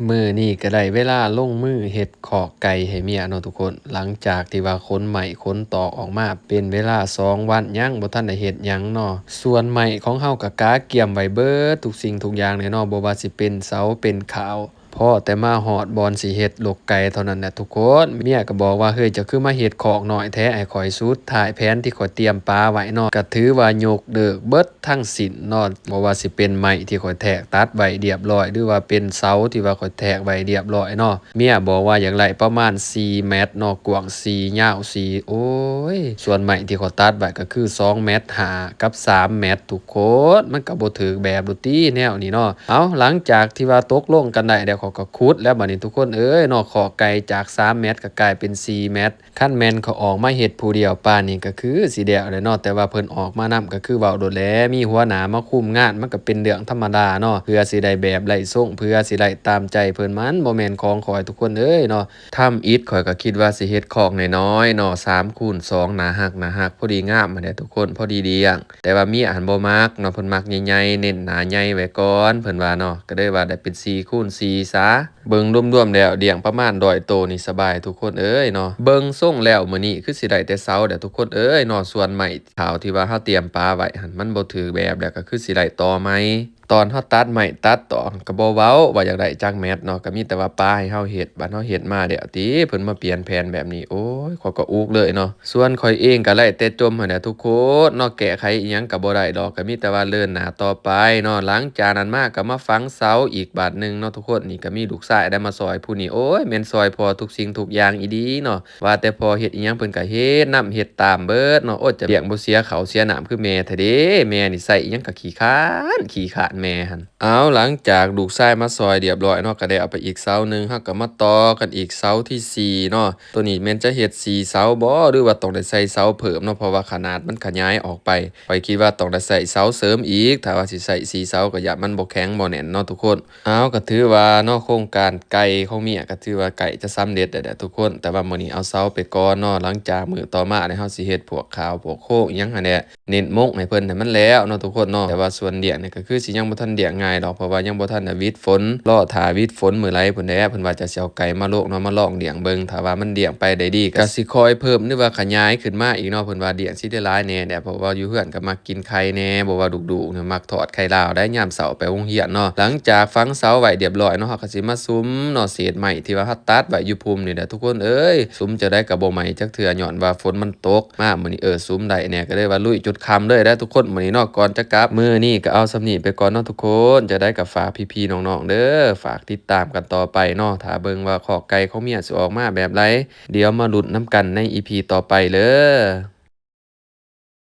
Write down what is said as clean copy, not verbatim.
มื้อนี้ก็ได้เวลาลงมือเฮ็ดขอกไก่ให้เมียเนาะทุกคนหลังจากที่ว่าขนไหมขนตอกออกมาเป็นเวลา2 วันยังบ่ทันได้เฮ็ดหยังเนาะส่วนไหมของเฮาก็กาเกี่ยมไว้เบิดทุกสิ่งทุกอย่างเลยเนาะบ่ว่าสิเป็นเสาเป็นขาวพอแต่มาฮอดบอนสิเฮ็ดลกไก่เท่านั้นแหละทุกคนเมียก็บอกว่าเฮ้ยเจ้าคือมาเฮ็ดคอกน้อยแท้ให้ข้อยสุดท้ายแผนที่ข้อยเตรียมปลาไว้เนาะก็ถือว่ายกเลิกเบิดทั้งสิ้นเนาะบ่ว่าสิเป็นไม้ที่ข้อยแทกตัดไว้เรียบร้อยหรือว่าเป็นเสาที่ว่าข้อยแทกไว้เรียบร้อยเนาะเมียบอกว่าอยากได้ประมาณ4เมตรเนาะกว้าง4ยาว4โอ้ยส่วนไม้ที่ข้อยตัดไว้ก็คือ2เมตร5กับ3เมตรทุกคนมันก็บ่ถูกแบบดอกติแนวนี้เนาะเอ้าหลังจากที่ว่าตกลงกันได้แล้วเขาก็ขุดแล้วบัดนี้ทุกคนเอ้ยเนาะขอกไก่จาก3เมตรก็กลายเป็น4เมตรคันแม่นเขาออกมาเฮ็ดผู้เดียวปานนี้ก็คือสิแล้วแหละเนาะแต่ว่าเพิ่นออกมานำก็คือเว้าโดดแหล้วมีหัวหน้ามาคุมงานมันก็เป็นเรื่องธรรมดาเนาะเพื่อสิได้แบบไร้ทรงเพื่อสิได้ตามใจเพิ่นมันบ่แม่นของข้อยทุกคนเอ้ยเนาะทำอิฐข้อยก็คิดว่าสิเฮ็ดคอกน้อยๆเนาะ3คูณ2หน้ารักพอดีงามหั้นแหละทุกคนพอดีเลี้ยงแต่ว่าเมียหั้นบ่มักเนาะเพิ่นมักใหญ่ๆเน้นหน้าใหญ่ไว้ก่อนเพิ่นว่าเนาะก็เลยว่าได้เป็น4คูณ4ซะเบิ่งรวมๆแล้วเลี้ยงประมาณ100โตวนี่สบายทุกคนเอ้ยเนาะเบิ่งทรงแล้วมื้อนี้คือสิได้แต่เช้าเด้อทุกคนเอ้ยเนาะส่วนไม้ขาวที่ว่าเราเตรียมปลาไว้หั้นมันบ่ถูกแบบแล้วก็คือสิได้ต่อไหมตอนเราตัดไม้ตัดตอนก็บ่เว้าว่าอยากได้จักแมตรเนาะก็มีแต่ว่าปลาให้เราเฮ็ดบัดเราเฮ็ดมาแล้วติเพิ่นมาเปลี่ยนแผนแบบนี้โอ๊ยข้อยก็อุกเลยเนาะส่วนข้อยเองก็ไล่แต่จมหั้นแหละทุกคนเนาะแก้ไขอิหยังก็บ่ได้ดอกก็มีแต่ว่าเดินหน้าต่อไปเนาะหลังจากนั้นมาก็มาฝังเสาอีกบาดหนึ่งเนาะทุกคนนี่ก็มีลูกชายได้มาซอยผู้นี้โอ๊ยแม่นซอยพ่อทุกสิ่งทุกอย่างอีหลีเนาะว่าแต่พ่อเฮ็ดอิหยังเพิ่นก็เฮ็ดนำเฮ็ดตามเบิดเนาะโอ๊ยจะเลี้ยงบ่เสียข้าวเสียน้ำคือแม่แท้เด้แม่นี่ใช้อิหยังก็ขี้คร้านแม่หั่นอ้าวหลังจากลูกชายมาซอยเรียบร้อยเนาะก็ได้เอาไปอีกเสาหนึ่งเราก็มาต่อกันอีกเสาที่4เนาะตัวนี้แม่นจะเฮ็ด4เสาบ่หรือว่าต้องได้ใส่เสาเพิ่มเนาะเพราะว่าขนาดมันขยายออกไปข้อยคิดว่าต้องได้ใส่เสาเสริมอีกถ้าว่าสิใส่4เสาก็ย้านมันบ่แข็งบ่แน่นเนาะทุกคนอ้าวก็ถือว่าเนาะโครงการไก่ของเมียก็ถือว่าใกล้จะสำเร็จแล้วแหละทุกคนแต่ว่ามื้อนี้เอาเสาไปก่อนเนาะหลังจากมื้อต่อมาเนี่ยเราสิเฮ็ดพวกขาวพวกโคกอิหยังหั้นแหละเน้นมงให้เพิ่นให้มันแล้วเนาะทุกคนเนาะแต่ว่าส่วนเลี้ยงเนี่ยก็คือสิยังบ่ทันเลี้ยงง่ายดอกเพราะว่ายังบ่ทันได้วิดฝนรอท่าวิดฝนมื้อไหลพู้นแหละเพิ่นว่าจะสิเอาไก่มาโลกเนาะมาลองเลี้ยงเบิ่งถ้าว่ามันเลี้ยงไปได้ดีก็สิคอยเพิ่มหรือว่าขยายขึ้นมาอีกเนาะเพิ่นว่าเลี้ยงสิได้หลายแหน่แหละเพราะว่าอยู่เรือนก็มักกินไข่แหน่บ่ว่าดุๆเนี่ยมักทอดไข่ดาวได้ยามเช้าไปโรงเรียนเนาะหลังจากฝังเสาไว้เรียบร้อยเนาะเราก็สิมาสุมเนาะเศษไม้ที่ว่าเราตัดไว้อยู่ภูมินี่แหละทุกคนเอ้ยสุมจะได้ก็บ่ไหม้จักเทื่อญ้อนว่าฝนมันตกมามื้อนี้สุมได้แหน่ก็เลยว่าลุยจุดค่ำเลยเด้อทุกคนมื้อนี้เนาะก่อนจะกลับมื้อนี้ก็เอาส่ำนี้ไปก่อนเนาะทุกคนจะได้ก็ฝากพี่ๆน้องๆเด้อฝากติดตามกันต่อไปเนาะถ้าเบิ่งว่าขอกไก่ของเมียสิออกมาแบบใดเดี๋ยวมาลุ้นนำกันใน EP ต่อไปเด้อ